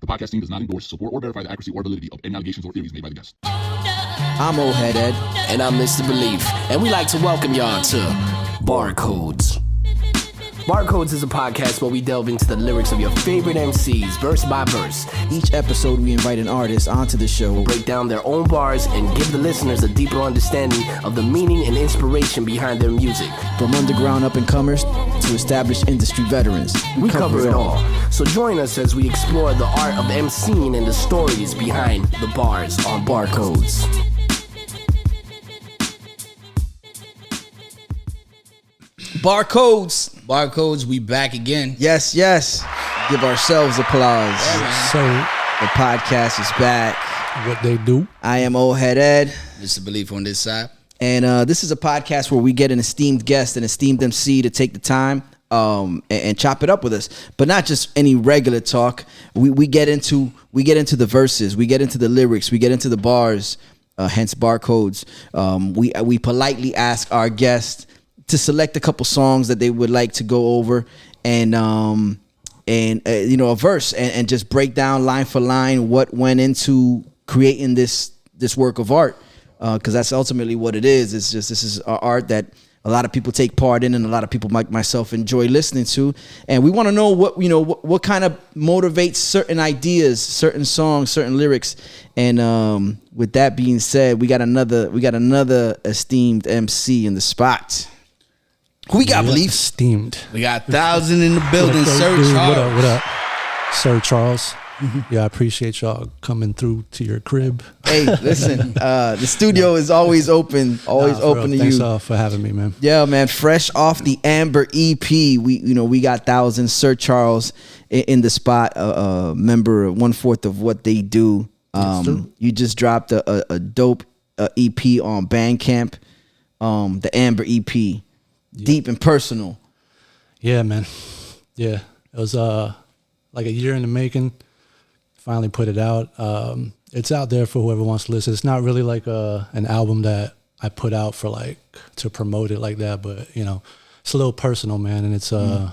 The podcast team does not endorse, support, or verify the accuracy or validity of any allegations or theories made by the guests. I'm Old Head Ed. And I'm Mr. Beleaf. And we like to welcome y'all to Barcodes. Barcodes is a podcast where we delve into the lyrics of your favorite MCs, verse by verse. Each episode, we invite an artist onto the show, Break down their own bars, and give the listeners a deeper understanding of the meaning and inspiration behind their music. from underground up-and-comers to established industry veterans. We cover it all. So join us as we explore the art of MCing and the stories behind the bars on Barcodes. Barcodes, we back again. Yes. Give ourselves applause. So, The podcast is back. what they do? I am Old Head Ed. Mr. Beleaf on this side. And this is a podcast where we get an esteemed guest, an esteemed MC to take the time and chop it up with us. But not just any regular talk. We get into the verses, we get into the lyrics, we get into the bars, hence Barcodes. We politely ask our guest to select a couple songs that they would like to go over and a verse and just break down line for line what went into creating this work of art. Because that's ultimately what it is. It's just, this is art that a lot of people take part in, and a lot of people like myself enjoy listening to. And we want to know what kind of motivates certain ideas, certain songs, certain lyrics. And with that being said, we got another esteemed MC in the spot. Who we got, Beleaf? Steamed. We got 1,000 in the building. Sir Charles. What up? Sir Charles. Yeah, I appreciate y'all coming through to your crib. Hey, listen, the studio is always open, open to Thanks you. for having me, man. Yeah, man, fresh off the Amber EP, we got 1,000. Sir Charles in the spot, member 1/4 of What They Do. You just dropped a dope EP on Bandcamp, the Amber EP, deep and personal. Yeah, man. Yeah, it was like a year in the making. Finally put it out. It's out there for whoever wants to listen. It's not really like an album that I put out for like to promote it like that, but it's a little personal, man, and it's I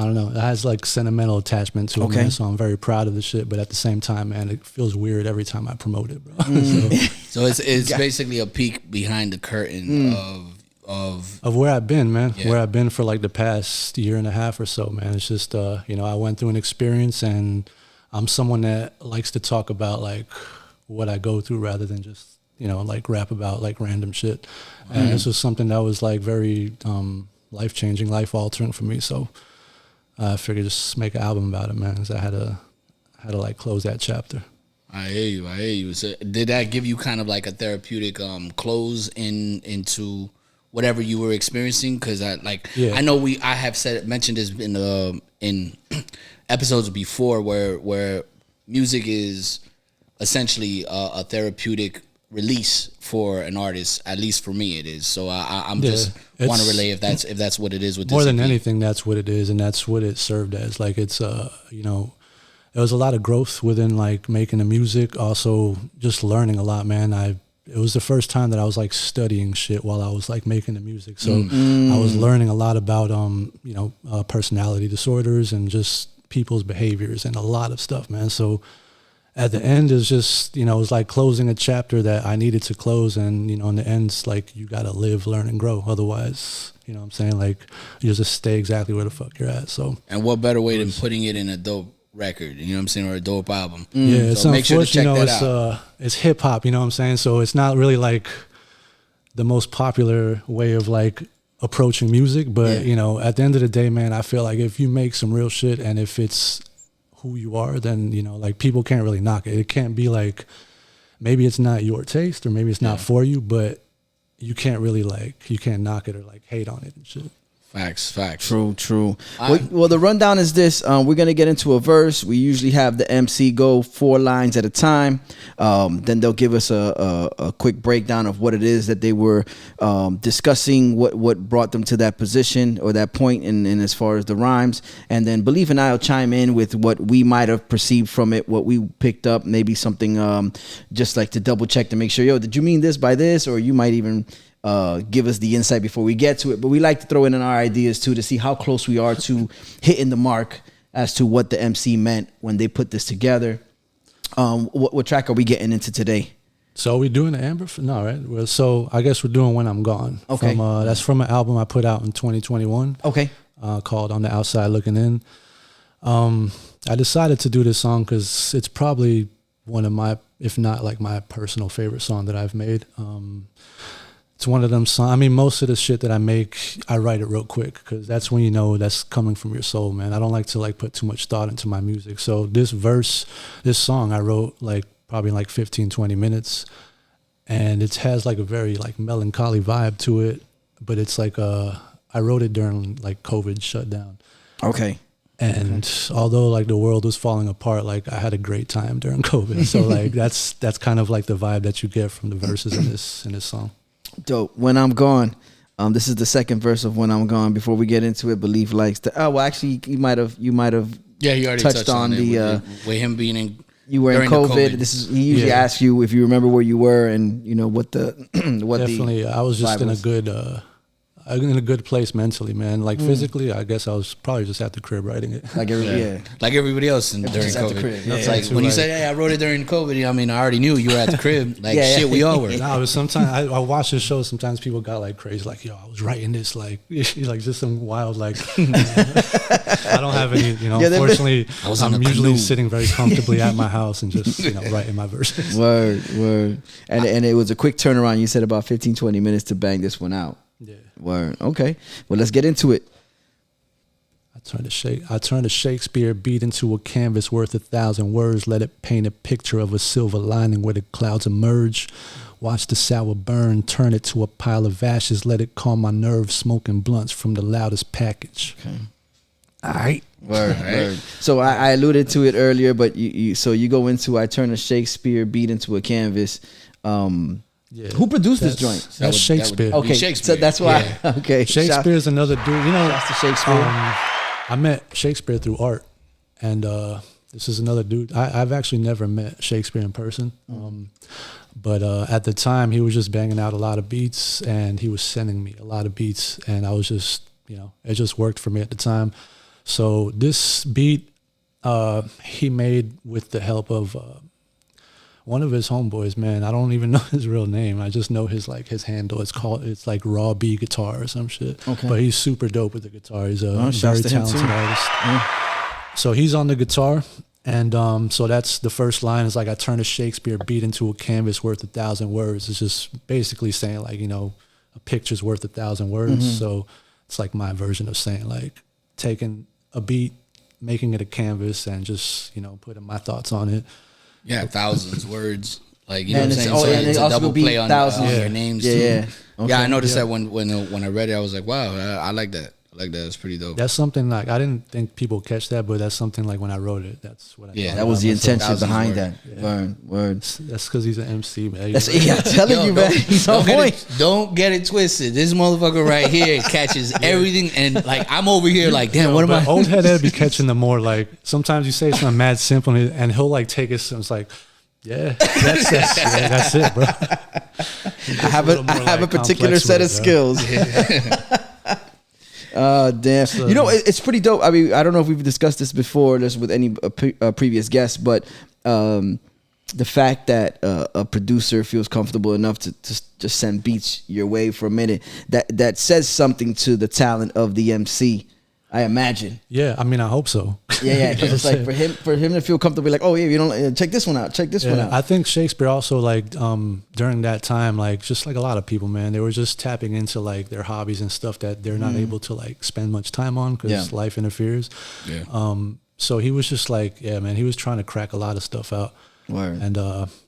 don't know. It has like sentimental attachment to it, man, so I'm very proud of the shit. But at the same time, man, it feels weird every time I promote it, bro. So it's basically a peek behind the curtain of where I've been, man. Yeah. Where I've been for like the past year and a half or so, man. It's just I went through an experience, and I'm someone that likes to talk about like what I go through rather than just like rap about like random shit. And this was something that was like very life-changing, life-altering for me. So I figured just make an album about it, man, because I had to like close that chapter. I hear you. So did that give you kind of like a therapeutic close into whatever you were experiencing? Because I know I have mentioned this in episodes before where music is essentially a therapeutic release for an artist. At least for me, it is. So I'm just want to relay if that's what it is with this more than EP. anything. That's what it is, and that's what it served as. Like it's there was a lot of growth within like making the music. Also, just learning a lot, man. It was the first time that I was like studying shit while I was like making the music. So I was learning a lot about personality disorders and just people's behaviors and a lot of stuff, man. So at the end is just it was like closing a chapter that I needed to close, and in the end it's like you gotta live, learn, and grow. Otherwise, what I'm saying, like you just stay exactly where the fuck you're at. So and what better way than putting it in a dope record, you know what I'm saying, or a dope album. Yeah, so make sure to check that out. It's hip hop, you know what I'm saying? So it's not really like the most popular way of like approaching music, but at the end of the day, man, I feel like if you make some real shit and if it's who you are, then like people can't really knock it. It can't be like maybe it's not your taste or maybe it's not for you, but you can't really you can't knock it or like hate on it and shit. Facts. True. Well, the rundown is this. We're going to get into a verse. We usually have the MC go 4 lines at a time. Then they'll give us a quick breakdown of what it is that they were discussing, what brought them to that position or that point in as far as the rhymes. And then Beleaf and I will chime in with what we might have perceived from it, what we picked up, maybe something just like to double check to make sure, did you mean this by this? Or you might even give us the insight before we get to it. But we like to throw in our ideas too to see how close we are to hitting the mark as to what the MC meant when they put this together. What track are we getting into today? So we doing the Amber? No, right? Well, so I guess we're doing When I'm Gone. Okay. That's from an album I put out in 2021. Okay. Called On the Outside Looking In. I decided to do this song because it's probably one of my, if not like my personal favorite song that I've made. It's one of them songs. I mean, most of the shit that I make, I write it real quick because that's when you know that's coming from your soul, man. I don't like to like put too much thought into my music. So this song I wrote like probably in like 15, 20 minutes. And it has like a very like melancholy vibe to it. But it's like, I wrote it during like COVID shutdown. Okay. And although like the world was falling apart, like I had a great time during COVID. So like that's kind of like the vibe that you get from the verses in this song. Dope. When I'm Gone. This is the second verse of When I'm Gone. Before we get into it, Beleaf likes to. Oh, well, actually, you might have. Yeah, he already touched on the with him being in. You were in COVID. He usually asks you if you remember where you were and you know what the what definitely. I was just in a good place mentally, man. Like physically, I guess I was probably just at the crib writing it. Like like everybody else during COVID. It's like when you say, "Hey, I wrote it during COVID." I mean, I already knew you were at the crib. Like shit, we all were. No, it was sometimes I watch the show. Sometimes people got like crazy, like, "Yo, I was writing this like just some wild like." I don't have any, Unfortunately, I'm usually sitting very comfortably at my house and just writing my verses. Word. And it was a quick turnaround. You said about 15, 20 minutes to bang this one out. Yeah. Word. Okay. Well, let's get into it. I turned a Shakespeare beat into a canvas worth 1,000 words. Let it paint a picture of a silver lining where the clouds emerge. Watch the sour burn, turn it to a pile of ashes. Let it calm my nerves, smoking blunts from the loudest package. Okay. All right. Word. So I alluded to it earlier, but you go into I turn a Shakespeare beat into a canvas. Yeah. Who produced this joint? That's Shakespeare. Okay, Shakespeare. So that's why. Yeah. Okay, Shakespeare's another dude. That's the Shakespeare. I met Shakespeare through art, and this is another dude. I've actually never met Shakespeare in person, but at the time he was just banging out a lot of beats, and he was sending me a lot of beats, and I was just, it just worked for me at the time. So this beat he made with the help of one of his homeboys, man. I don't even know his real name. I just know his handle. It's like Raw B Guitar or some shit. Okay. But he's super dope with the guitar. He's a very talented artist. Yeah. So he's on the guitar, and so that's the first line is like, I turn a Shakespeare beat into a canvas worth 1,000 words. It's just basically saying like, a picture's worth 1,000 words. Mm-hmm. So it's like my version of saying like taking a beat, making it a canvas, and just, putting my thoughts on it. Yeah, thousands words. Like, what I'm saying? So it's a double play on your names too. Yeah. Okay. Yeah, I noticed that when I read it, I was like, wow, I like that. I like that. It's pretty dope. That's something like, I didn't think people catch that, but that's something like when I wrote it, that's what I thought. That was the intention behind that. Yeah. Word. That's because he's an MC, man. I'm telling you, man. He's on point. Don't get it twisted. This motherfucker right here catches everything, and like I'm over here like, damn, what am I? Old head Ed be catching the more like, sometimes you say something mad simple, and he'll like take it, it's like, that's it, bro. I have a particular set of skills. Damn. So, it's pretty dope. I mean, I don't know if we've discussed this before, just with any previous guests, but the fact that a producer feels comfortable enough to just send beats your way for a minute, that says something to the talent of the MC, I imagine. Yeah, I mean, I hope so. Yeah, because it's like for him to feel comfortable, like, oh yeah, you don't check this one out, one out. I think Shakespeare also like during that time, like just like a lot of people, man, they were just tapping into like their hobbies and stuff that they're not able to like spend much time on because life interferes. Yeah. So he was just like, man, he was trying to crack a lot of stuff out. Word. And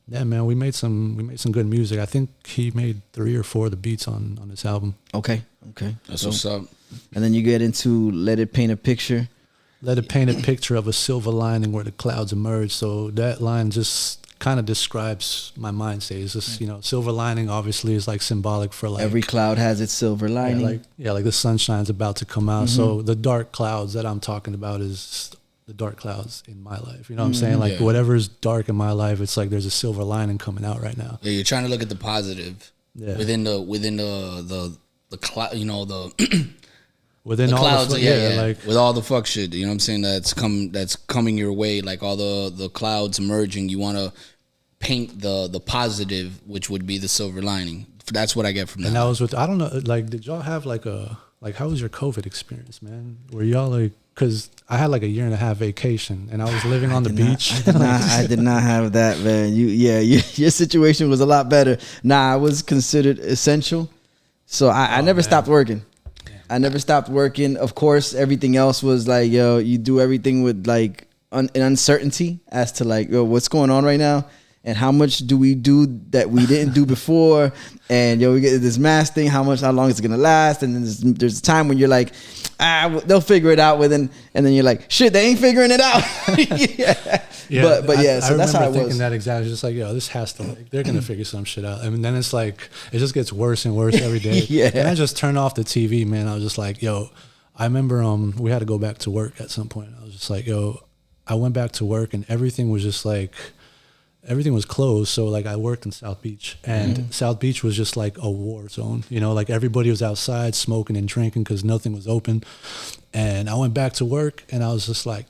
man, we made some good music. I think he made 3 or 4 of the beats on this album. Okay. That's what's up. And then you get into Let It Paint a Picture. Let it paint a picture of a silver lining where the clouds emerge. So that line just kind of describes my mind state. It's just, silver lining obviously is like symbolic for like every cloud has its silver lining. Like the sunshine's about to come out. Mm-hmm. So the dark clouds that I'm talking about is the dark clouds in my life. You know what I'm saying? Like whatever's dark in my life, it's like there's a silver lining coming out right now. Yeah, you're trying to look at the positive within the cloud, within the all clouds, the like with all the fuck shit, you know what I'm saying? That's coming your way, like all the clouds merging. You want to paint the positive, which would be the silver lining. That's what I get from that. And that was with, I don't know, like, did y'all have like how was your COVID experience, man? Were y'all like, because I had like a 1.5-year vacation and I was living on the beach. I did not have that, man. Your situation was a lot better. Nah, I was considered essential. So I never stopped working. I never stopped working. Of course, everything else was like, yo, you do everything with like an uncertainty as to like, yo, what's going on right now? And how much do we do that we didn't do before? And yo, we get this mask thing. How long is it gonna last? And then there's a time when you're like, they'll figure it out within. And then you're like, shit, they ain't figuring it out. But yeah, so that's how it was. I remember thinking that exactly. Just like, yo, this has to. Like, they're gonna figure some shit out. I mean, then it's like it just gets worse and worse every day. Yeah. And I just turned off the TV, man. I was just like, yo, I remember we had to go back to work at some point. I was just like, yo, I went back to work and everything was just like. Everything was closed, so like I worked in South Beach, and South Beach was just like a war zone. You know, like everybody was outside smoking and drinking because nothing was open. And I went back to work, and I was just like,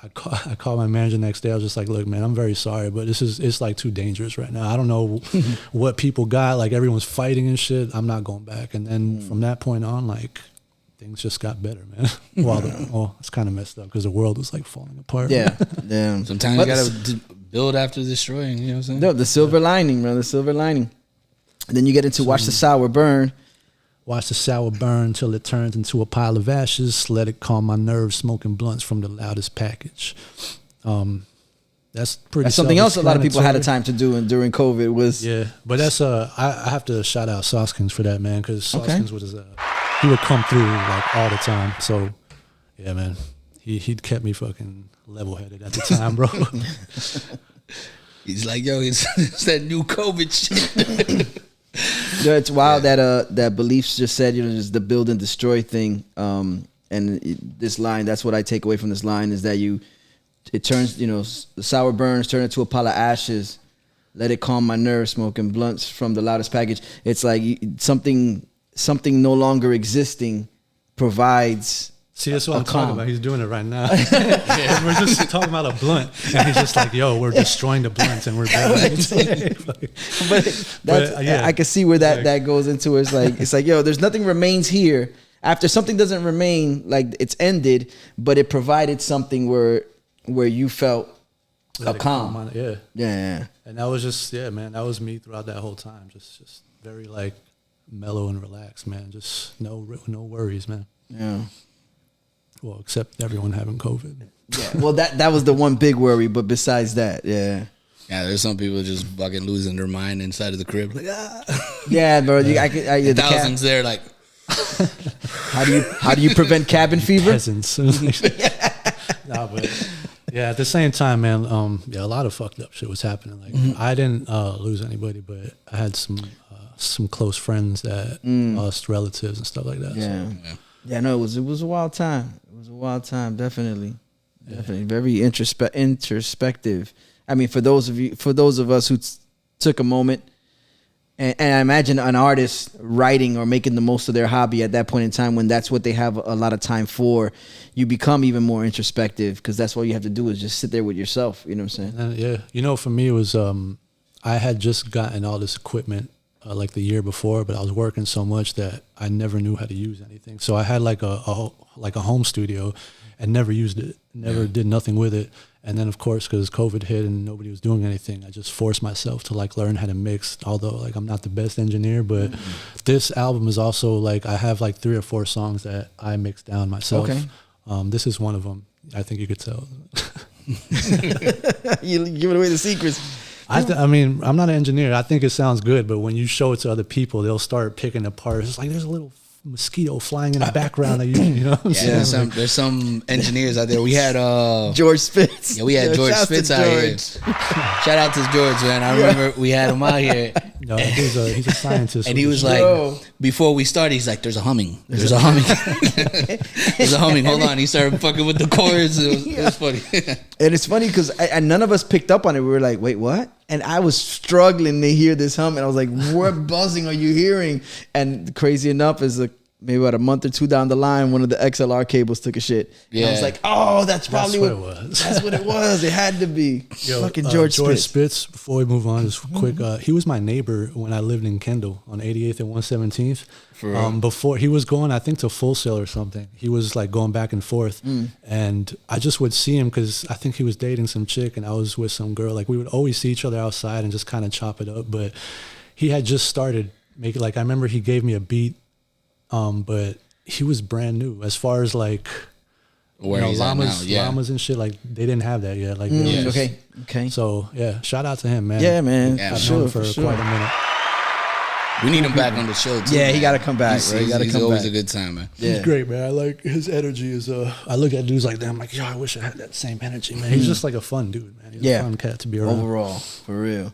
I called my manager the next day. I was just like, look, man, I'm very sorry, but it's like too dangerous right now. I don't know what people got. Like everyone's fighting and shit. I'm not going back. And then from that point on, like things just got better, man. It's kind of messed up because the world was like falling apart. Yeah, damn. Sometimes you gotta build after destroying. You know what I'm saying? No, the silver lining, bro. The silver lining. And then you get into watch the sour burn. Watch the sour burn till it turns into a pile of ashes. Let it calm my nerves. Smoking blunts from the loudest package. That's pretty. That's something else a lot of people had a time to do, and during COVID was. Yeah, but that's I have to shout out Sauskins for that, man, because Sauskins was he would come through like all the time. So yeah, man, he kept me fucking level headed at the time, bro. He's like, yo, it's that new COVID shit. Yeah, it's wild that Beleaf just said, you know, just the build and destroy thing. This line, that's what I take away from this line is that it turns, you know, the sour burns turn into a pile of ashes. Let it calm my nerves. Smoking blunts from the loudest package. It's like something no longer existing provides. See, that's what I'm talking about. He's doing it right now. We're just talking about a blunt, and he's just like, "Yo, we're destroying the blunts, and we're done." But I can see where that goes into. It's like, yo, there's nothing remains here after something doesn't remain. Like it's ended, but it provided something where you felt a calm. Yeah. And that was just man. That was me throughout that whole time. Just very like mellow and relaxed, man. Just no worries, man. Yeah. Well, except everyone having COVID. Yeah. Well, that was the one big worry, but besides that, yeah. Yeah, there's some people just fucking losing their mind inside of the crib, like Yeah, bro. The thousands there, like. How do you prevent cabin fever? Peasants. Nah, but yeah, at the same time, man. A lot of fucked up shit was happening. Like I didn't lose anybody, but I had some close friends that lost relatives and stuff like that. Yeah. So, yeah, no, it was a wild time. It was a wild time, definitely. Very introspective. I mean, for those of us who took a moment, and I imagine an artist writing or making the most of their hobby at that point in time, when that's what they have a lot of time for, you become even more introspective because that's all you have to do is just sit there with yourself. You know what I'm saying? You know, for me, it was I had just gotten all this equipment. Like the year before, but I was working so much that I never knew how to use anything. So I had like a home studio and never used it, never did nothing with it. And then of course, because COVID hit and nobody was doing anything, I just forced myself to like learn how to mix, although like I'm not the best engineer, but this album is also like, I have like 3 or 4 songs that I mixed down myself. Okay. This is one of them. I think you could tell. You giving away the secrets. I mean, I'm not an engineer. I think it sounds good, but when you show it to other people, they'll start picking apart. It's like there's a little mosquito flying in the background. That you know what I'm saying? There's some engineers out there. We had George Spitz. Yeah, we had George Spitz out here. Shout out to George, man. I remember we had him out here. No, he's a scientist. And he was like, before we started, he's like, there's a humming. There's a humming. There's a humming. Hold on. He started fucking with the chords. It was funny. And it's funny because none of us picked up on it. We were like, wait, what? And I was struggling to hear this hum. And I was like, what buzzing are you hearing? And crazy enough is maybe about a month or two down the line, one of the XLR cables took a shit. And I was like, oh, that's probably what it was. That's what it was. It had to be. Fucking George Spitz. Before we move on, just quick. He was my neighbor when I lived in Kendall on 88th and 117th. Before he was going, I think, to Full Sail or something. He was like going back and forth, and I just would see him because I think he was dating some chick, and I was with some girl. Like we would always see each other outside and just kind of chop it up. But he had just started making. Like I remember he gave me a beat, but he was brand new as far as like. Where he's llamas and shit, like they didn't have that yet. Like okay. So yeah, shout out to him, man. Yeah, man. I've known him for quite a minute. We need him back on the show too. Yeah, man. he got to come back. He's always a good time, man. Yeah. He's great, man. I like his energy. Is I look at dudes like that. I'm like, yo, I wish I had that same energy, man. He's just like a fun dude, man. He's a fun cat to be around. Overall, for real.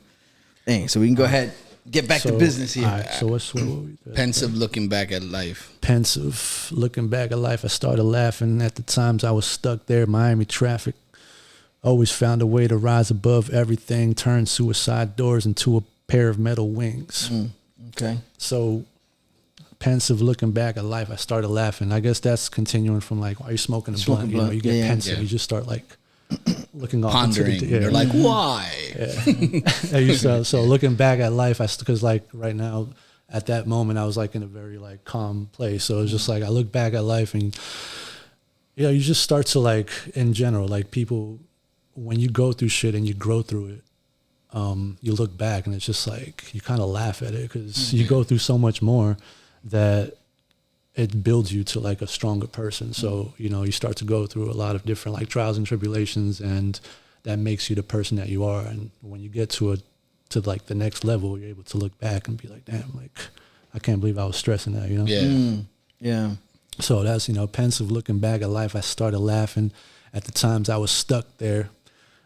Dang. So we can go ahead. Get back to business here. All right, so what we doing? Pensive looking back at life. Pensive looking back at life. I started laughing at the times I was stuck there. Miami traffic. Always found a way to rise above everything. Turn suicide doors into a pair of metal wings. Okay. So pensive looking back at life. I started laughing. I guess that's continuing from like, why are you smoking a blunt? You know, you get pensive. You just start like looking off pondering. You're like, why? So looking back at life, because like right now at that moment I was like in a very like calm place. So it's just like I look back at life and you just start to like in general, like people when you go through shit and you grow through it, you look back and it's just like you kind of laugh at it because you go through so much more that it builds you to like a stronger person. So, you start to go through a lot of different like trials and tribulations, and that makes you the person that you are. And when you get to like the next level, you're able to look back and be like, damn, like I can't believe I was stressing that, Yeah. So that's, pensive looking back at life. I started laughing at the times I was stuck there.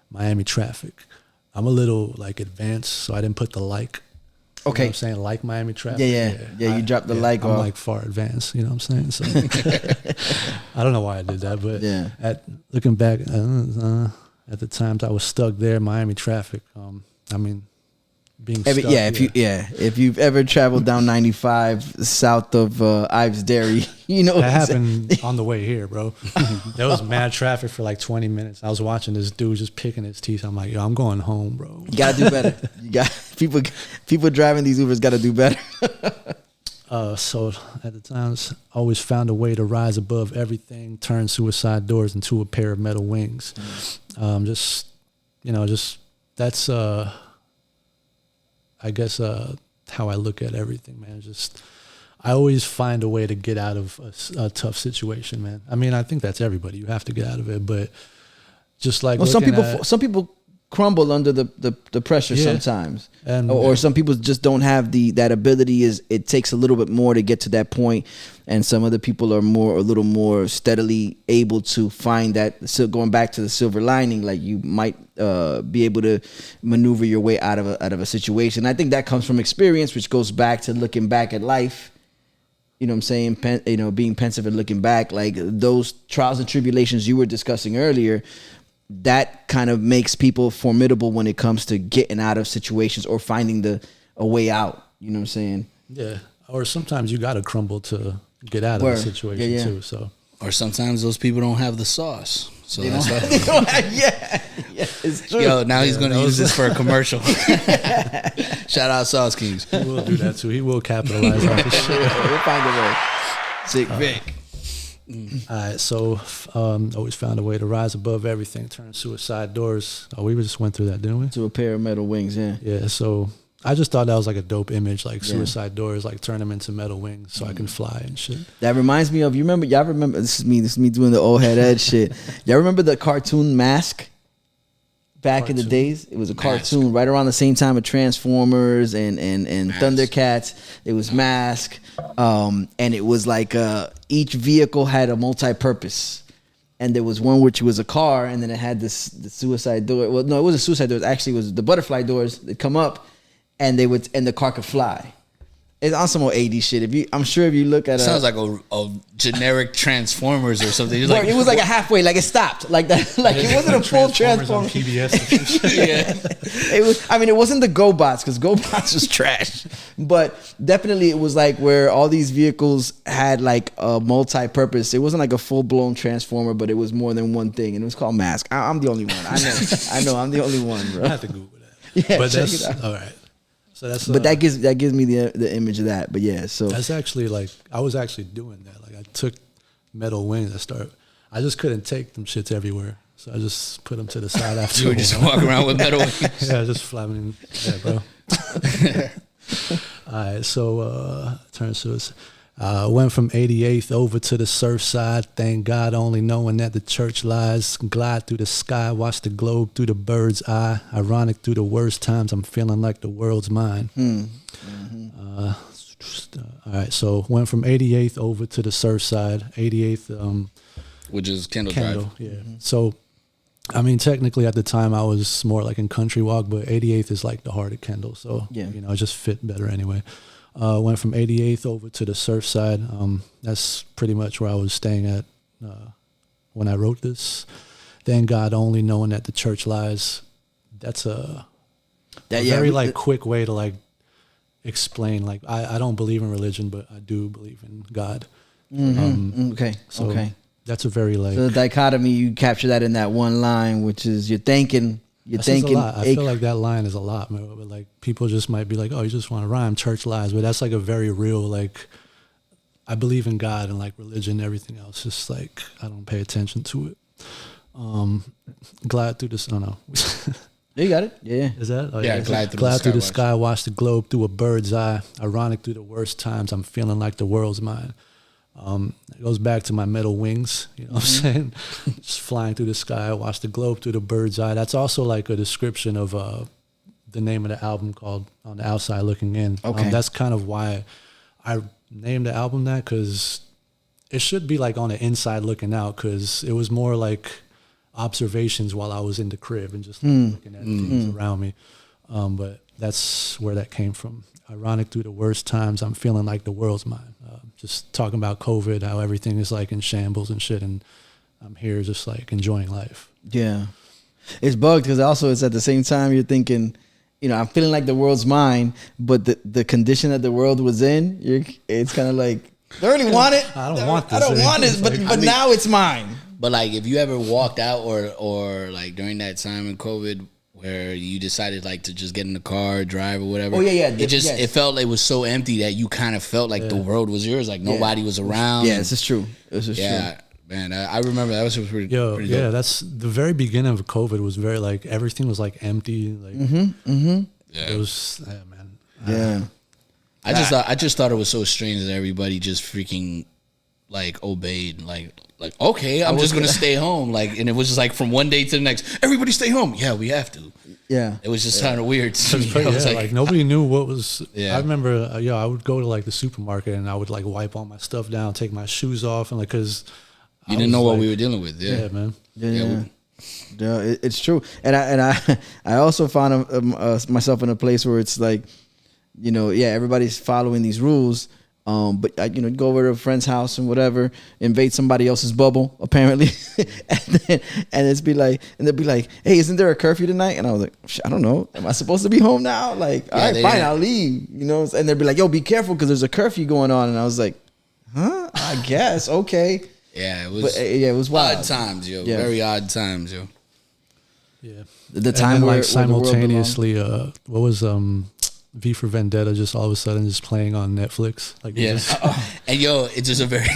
Miami traffic. I'm a little like advanced, so I didn't put the like. Okay. You know what I'm saying? Like Miami traffic. Yeah, you dropped the like I'm off. like far advanced, you know what I'm saying? So I don't know why I did that, but at looking back at the times I was stuck there, Miami traffic. Being stuck. If you've ever traveled down 95 south of Ives Dairy, that happened on the way here, bro. There was mad traffic for like 20 minutes. I was watching this dude just picking his teeth. I'm like, yo, I'm going home, bro. You gotta do better. You got people driving these Ubers gotta do better. So at the times, I always found a way to rise above everything, turn suicide doors into a pair of metal wings. That's I guess how I look at everything, man. I always find a way to get out of a tough situation, man. I mean, I think that's everybody. You have to get out of it, but just like some people crumble under the pressure sometimes, or some people just don't have that ability. It takes a little bit more to get to that point, and some other people are a little more steadily able to find that. So going back to the silver lining, like you might be able to maneuver your way out of a situation. I think that comes from experience, which goes back to looking back at life. You know what I'm saying? Being pensive and looking back, like those trials and tribulations you were discussing earlier. That kind of makes people formidable when it comes to getting out of situations or finding a way out. You know what I'm saying? Yeah. Or sometimes you got to crumble to get out of the situation too. So. Or sometimes those people don't have the sauce. So that's why. Yeah, it's true. Yo, now he's going to use this for a commercial. Shout out Sauce Kings. He will do that too. He will capitalize on this shit. We'll find a way. Sick Vic. All right, so always found a way to rise above everything, turn suicide doors. Oh, we just went through that, didn't we? To a pair of metal wings, yeah. Yeah, so I just thought that was like a dope image, like suicide doors, like turn them into metal wings so I can fly and shit. That reminds me of, y'all remember, this is me doing the old head ed shit. Y'all remember the cartoon Mask? Back in the days, it was a cartoon right around the same time of Transformers and Thundercats. It was Mask, and it was like each vehicle had a multi-purpose, and there was one which was a car, and then it had the suicide door. Well, no, it wasn't suicide doors. Actually, it was the butterfly doors that come up, and the car could fly. It's on some old AD shit. I'm sure if you look at sounds like a generic Transformers or something. It's like, it was like a halfway, like it stopped, like that, like it wasn't a full Transformers Transformer. on PBS. yeah. It was. I mean, it wasn't the GoBots because GoBots was trash, but definitely it was like where all these vehicles had like a multi-purpose. It wasn't like a full-blown Transformer, but it was more than one thing, and it was called Mask. I'm the only one. I know. I'm the only one, bro. I have to Google that. Yeah, but check that's it out. all right. So that's But that gives me the image of that. But yeah, so that's actually like I was actually doing that. Like I took metal wings. I just couldn't take them shits everywhere, so I just put them to the side after. You were just walking around with metal wings. Yeah, just flapping. Yeah, bro. All right, so turns to us. Went from 88th over to the surf side. Thank God, only knowing that the church lies. Glide through the sky, watch the globe through the bird's eye. Ironic through the worst times, I'm feeling like the world's mine. All right, so went from 88th over to the surf side. 88th, Which is Kendall Kendall. Drive. Yeah. So, I mean, technically at the time I was more like in Country Walk, but 88th is like the heart of Kendall. So, Yeah. you know, it just fit better anyway. Went from 88th over to the surf side. That's pretty much where I was staying at when I wrote this. Thank God, only knowing that the church lies. That's a very like quick way to like explain. Like I don't believe in religion, but I do believe in God. okay. So Okay. that's a very like So the dichotomy, you capture that in that one line, which is you're thinking. That's a lot. I feel like that line is a lot, man. But like people just might be like, "Oh, you just want to rhyme church lies," but that's like a very real like. I believe in God and like religion, and everything else. Just like I don't pay attention to it. Glide through this. Oh no, You got it. Yeah. is that? Oh, Yeah, glide through the sky, watch the globe through a bird's eye. Ironic through the worst times, I'm feeling like the world's mine. It goes back to my metal wings, you know what I'm saying? Just flying through the sky, watch the globe through the bird's eye. That's also like a description of the name of the album called On the Outside Looking In. Okay. That's kind of why I named the album that, because it should be like on the inside looking out, because it was more like observations while I was in the crib and just like, looking at things around me. But that's where that came from. Ironic through the worst times, I'm feeling like the world's mine. Just talking about COVID, how everything is like in shambles and shit, and I'm here just like enjoying life. Yeah. It's bugged because also it's at the same time you're thinking, you know, I'm feeling like the world's mine, but the condition that the world was in, it's kind of like, I already want it. I don't want this. I don't want this, but now it's mine. But like, if you ever walked out or like during that time in COVID where you decided like to just get in the car, drive or whatever. Oh, yeah. It felt like it was so empty that you kind of felt like the world was yours. Like nobody was around. Yeah, this is true. This is true. Man, I remember that was pretty dope. That's the very beginning of COVID was very like everything was like empty. Like it was, man. Yeah. I just thought it was so strange that everybody just freaking like obeyed, like okay, I'm just gonna stay home, like, and it was just like from one day to the next, everybody stay home. Yeah, we have to. Yeah, it was just kind of weird. Like nobody knew what was. Yeah. I remember, I would go to like the supermarket and I would like wipe all my stuff down, take my shoes off, and like because you didn't know what we were dealing with. Yeah, man. Yeah, it's true, and I also found myself in a place where it's like, you know, everybody's following these rules. But you know, go over to a friend's house and whatever, invade somebody else's bubble apparently, and they'll be like, hey, isn't there a curfew tonight? And I was like, I don't know, am I supposed to be home now? Like, all right, fine, I'll leave. You know, and they'll be like, yo, be careful because there's a curfew going on. And I was like, huh? I guess okay. Yeah, it was. But, it was wild. Odd times, yo. Yeah. Very odd times, yo. Yeah, the time then, where like simultaneously, what was V for Vendetta just all of a sudden just playing on Netflix. Like and yo, it's just a very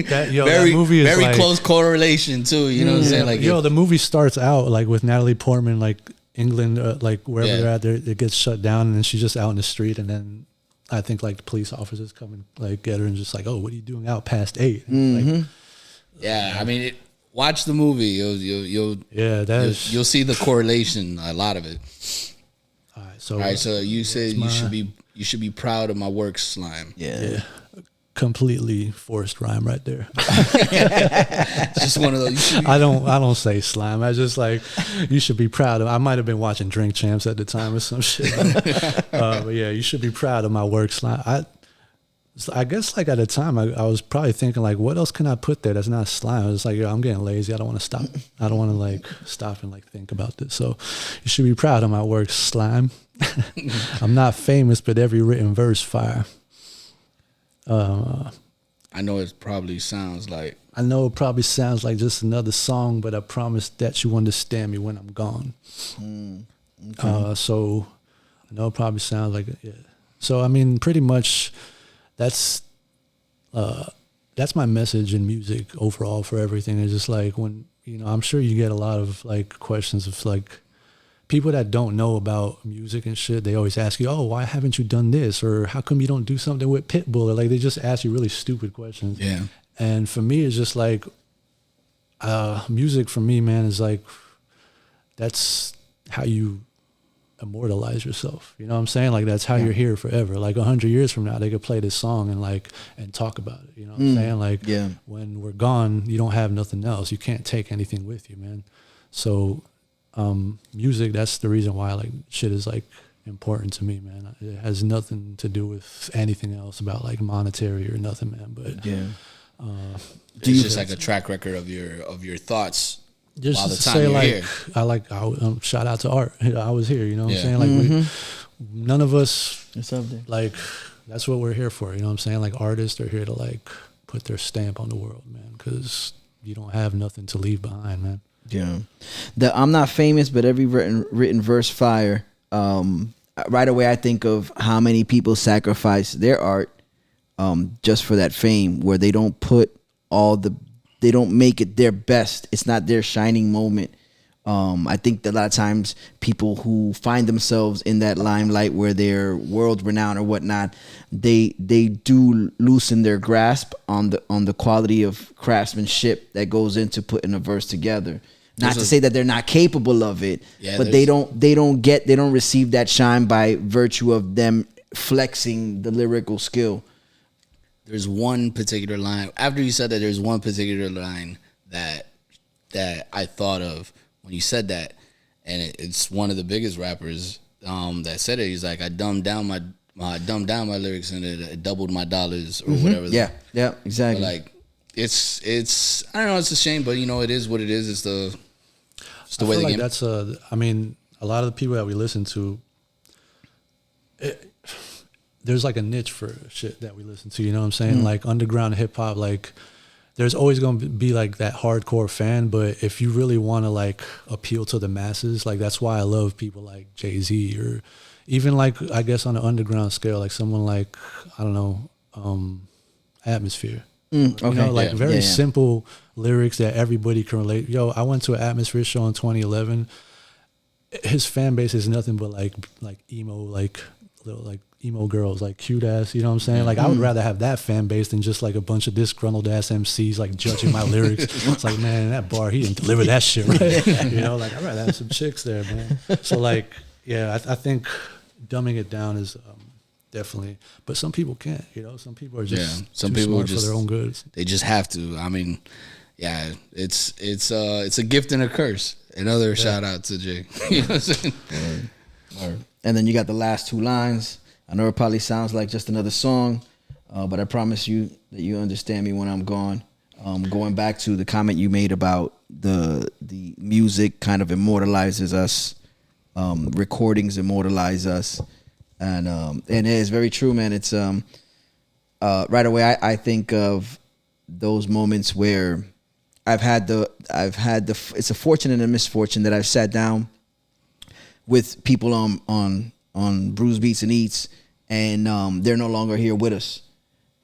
that very movie is very like, close correlation too. You know what I'm saying? Like the movie starts out like with Natalie Portman, like England, like wherever they're at, it gets shut down, and then she's just out in the street, and then I think like the police officers come and like get her and just like, oh, what are you doing out past 8? Like, I mean, watch the movie. You'll see the correlation. A lot of it. All right, so you said you should be proud of my work, Slime. Yeah. Completely forced rhyme right there. Just one of those. I don't say slime. I just like, you should be proud of. I might have been watching Drink Champs at the time or some shit. But yeah, you should be proud of my work, Slime. So I guess like at the time I was probably thinking like, what else can I put there that's not slime? It's like, yo, I'm getting lazy. I don't want to stop. I don't want to like stop and like think about this. So you should be proud of my work, slime. I'm not famous, but every written verse fire. I know it probably sounds like. I know it probably sounds like just another song, but I promise that you understand me when I'm gone. Okay. So I know it probably sounds like, yeah. So, I mean, pretty much that's my message in music overall for everything. It's just like when, you know, I'm sure you get a lot of like questions of like people that don't know about music and shit. They always ask you, oh, why haven't you done this? Or how come you don't do something with Pitbull? Or like they just ask you really stupid questions. Yeah. And for me, it's just like music for me, man, is like that's how you immortalize yourself. You know what I'm saying? Like that's how you're here forever. Like 100 years from now, they could play this song and talk about it. You know what I'm saying? Like when we're gone, you don't have nothing else. You can't take anything with you, man. So music, that's the reason why like shit is like important to me, man. It has nothing to do with anything else about like monetary or nothing, man. But it's just like a track record of your thoughts. Just while the to time say, you're like, here. shout out to Art. I was here, you know what I'm saying? Like, none of us, It's up there. like, that's what we're here for, you know what I'm saying? Like, artists are here to, like, put their stamp on the world, man, because you don't have nothing to leave behind, man. Yeah. I'm not famous, but every written verse fire. Right away, I think of how many people sacrifice their art just for that fame, where they don't put they don't make it their best. It's not their shining moment. I think that a lot of times people who find themselves in that limelight where they're world renowned or whatnot, they do loosen their grasp on the quality of craftsmanship that goes into putting a verse together. Not to say that they're not capable of it, but they don't receive that shine by virtue of them flexing the lyrical skill. There's one particular line. After you said that, there's one particular line that I thought of when you said that, and it's one of the biggest rappers that said it. He's like, I dumbed down my lyrics and it doubled my dollars or whatever. Yeah, exactly. But like it's I don't know. It's a shame, but you know, it is what it is. It's the way the game. That's I mean, a lot of the people that we listen to. There's like a niche for shit that we listen to, you know what I'm saying? Like underground hip hop, like there's always going to be like that hardcore fan, but if you really want to like appeal to the masses, like that's why I love people like Jay-Z or even like, I guess on an underground scale, like someone like, I don't know, Atmosphere. Okay. You know, like very simple lyrics that everybody can relate. Yo, I went to an Atmosphere show in 2011. His fan base is nothing but like emo, like little like emo girls, like cute ass, you know what I'm saying? Like I would rather have that fan base than just like a bunch of disgruntled ass MCs like judging my lyrics. It's like, man, that bar, he didn't deliver that shit right. You know, like I'd rather have some chicks there, man. So like, yeah, I think dumbing it down is definitely, but some people can't, you know, some people are just some too people smart just for their own goods. They just have to. I mean, yeah, it's a gift and a curse. Another shout out to Jay. You know what I'm saying? Word. And then you got the last two lines. I know it probably sounds like just another song, but I promise you that you understand me when I'm gone. Going back to the comment you made about the music kind of immortalizes us, recordings immortalize us, and it is very true, man. It's right away I think of those moments where I've had the it's a fortune and a misfortune that I've sat down with people on Brews Beats and Eats, and they're no longer here with us.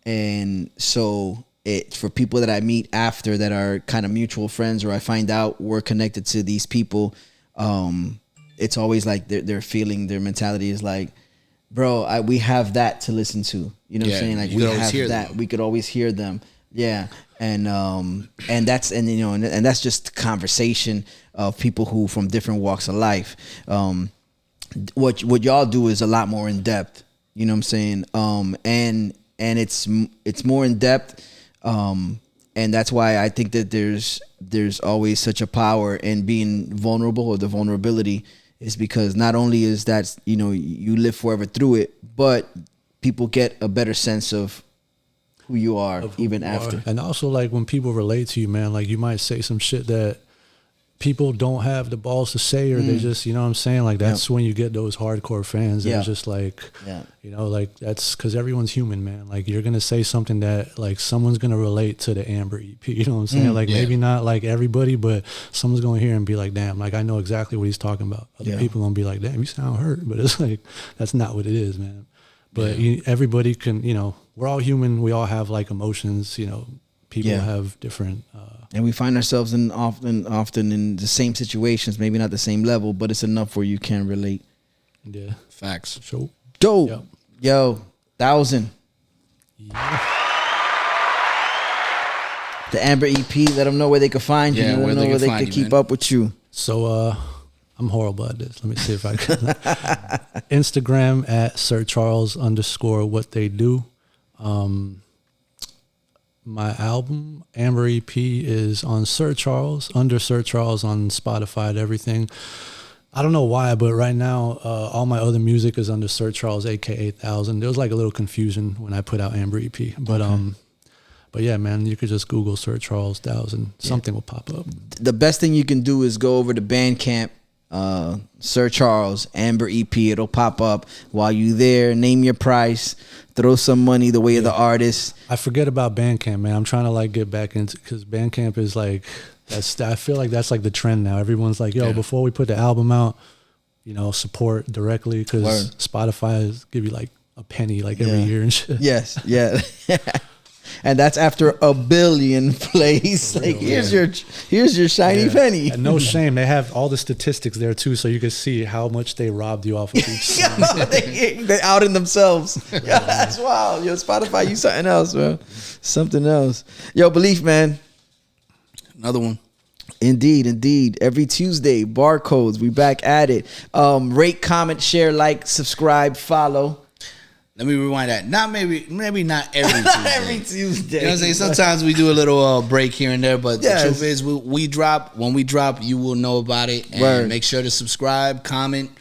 And so for people that I meet after that are kind of mutual friends, or I find out we're connected to these people, it's always like their feeling, their mentality is like, bro, we have that to listen to. You know what I'm saying? Like we have that. We could always hear them. Yeah. And that's just conversation of people who from different walks of life. What y'all do is a lot more in depth. You know what I'm saying? And it's more in depth. And that's why I think that there's always such a power in being vulnerable, or the vulnerability is because not only is that, you know, you live forever through it, but people get a better sense of who you are even after. And also, like, when people relate to you, man, like, you might say some shit that people don't have the balls to say, or they just, you know what I'm saying? Like, that's when you get those hardcore fans. They're just like, you know, like, that's because everyone's human, man. Like, you're going to say something that, like, someone's going to relate to the Amber EP. You know what I'm saying? Like, maybe not, like, everybody, but someone's going to hear and be like, damn, like, I know exactly what he's talking about. Other people going to be like, damn, you sound hurt. But it's like, that's not what it is, man. But everybody can, you know, we're all human. We all have, like, emotions, you know. People have different... and we find ourselves in often in the same situations, maybe not the same level, but it's enough where you can relate. Yeah. Facts. Sure. Dope. Yep. Yo, 1,000. Yeah. The Amber EP, let them know where they can find you. Yeah, let them know where they can keep up with you. So, I'm horrible at this. Let me see if I can. Instagram at SirCharles_whattheydo. My album, Amber EP, is on Sir Charles, under Sir Charles on Spotify, everything. I don't know why, but right now, all my other music is under Sir Charles, aka 1,000. There was like a little confusion when I put out Amber EP. But yeah, man, you could just Google Sir Charles 1,000. Something will pop up. The best thing you can do is go over to Bandcamp, Sir Charles, Amber EP. It'll pop up while you there. Name your price. Throw some money the way of the artist. I forget about Bandcamp, man. I'm trying to like get back into, because Bandcamp is like, I feel like that's like the trend now. Everyone's like, yo, before we put the album out, you know, support directly, because Spotify give you like a penny like every year and shit. Yes, yeah. And that's after 1 billion plays. Like, here's your shiny penny. And no shame, they have all the statistics there too, so you can see how much they robbed you off of each song. They outing themselves. Yeah, that's wild. Yo, Spotify, you something else, bro. Something else. Yo, Beleaf, man. Another one. Indeed. Every Tuesday, Barcodes. We back at it. Rate, comment, share, like, subscribe, follow. Let me rewind that. Maybe not every Tuesday. Every Tuesday. You know what I'm saying? Sometimes we do a little break here and there, but the truth is, when we drop, you will know about it. And make sure to subscribe, comment,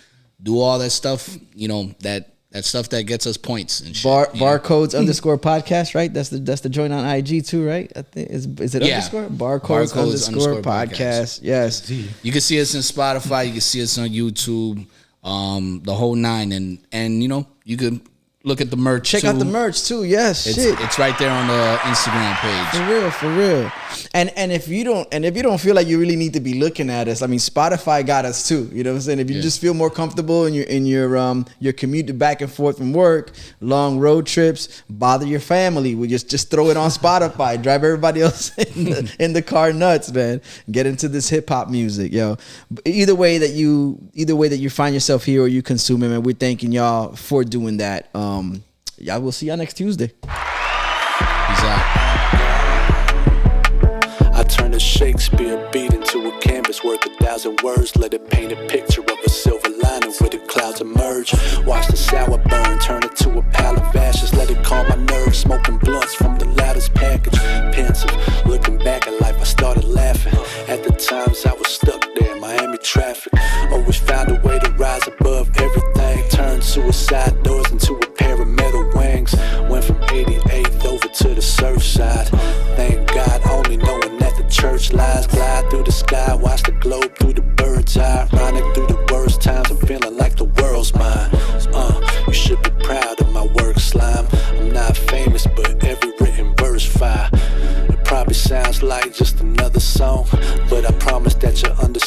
do all that stuff. You know, that stuff that gets us points and shit. Barcodes _podcast, right? That's the joint on IG too, right? I think is it underscore? Barcodes _ podcast. Yes. You can see us in Spotify. You can see us on YouTube. The whole nine, and you know, you could look at the merch. Check out the merch too. Yes, it's right there on the Instagram page. For real. And if you don't feel like you really need to be looking at us, I mean, Spotify got us too. You know what I'm saying? If you just feel more comfortable in your commute back and forth from work, long road trips, bother your family, we just throw it on Spotify. Drive everybody else in the car nuts, man. Get into this hip hop music, yo. Either way that you find yourself here or you consume it, man, we're thanking y'all for doing that. Yeah, we'll see y'all next Tuesday. Peace out. I turn a Shakespeare beat into a canvas worth 1,000 words. Let it paint a picture of a silver lining where the clouds emerge. Watch the sour burn, turn it to a pile of ashes. Let it calm my nerves, smoking blunts from the loudest package. Pensive, looking back at life, I started laughing. At the times I was stuck there in Miami traffic. Always found a way to rise above everything. Turned suicide doors into a pair of metal wings. Went from 88th over to the surf side. Thank God, only knowing that the church lies. Glide through the sky, watch the globe through the bird's eye. Running through the worst times, I'm feeling like the world's mine. You should be proud of my work, slime. I'm not famous, but every written verse fire. It probably sounds like just another song, but I promise that you understand.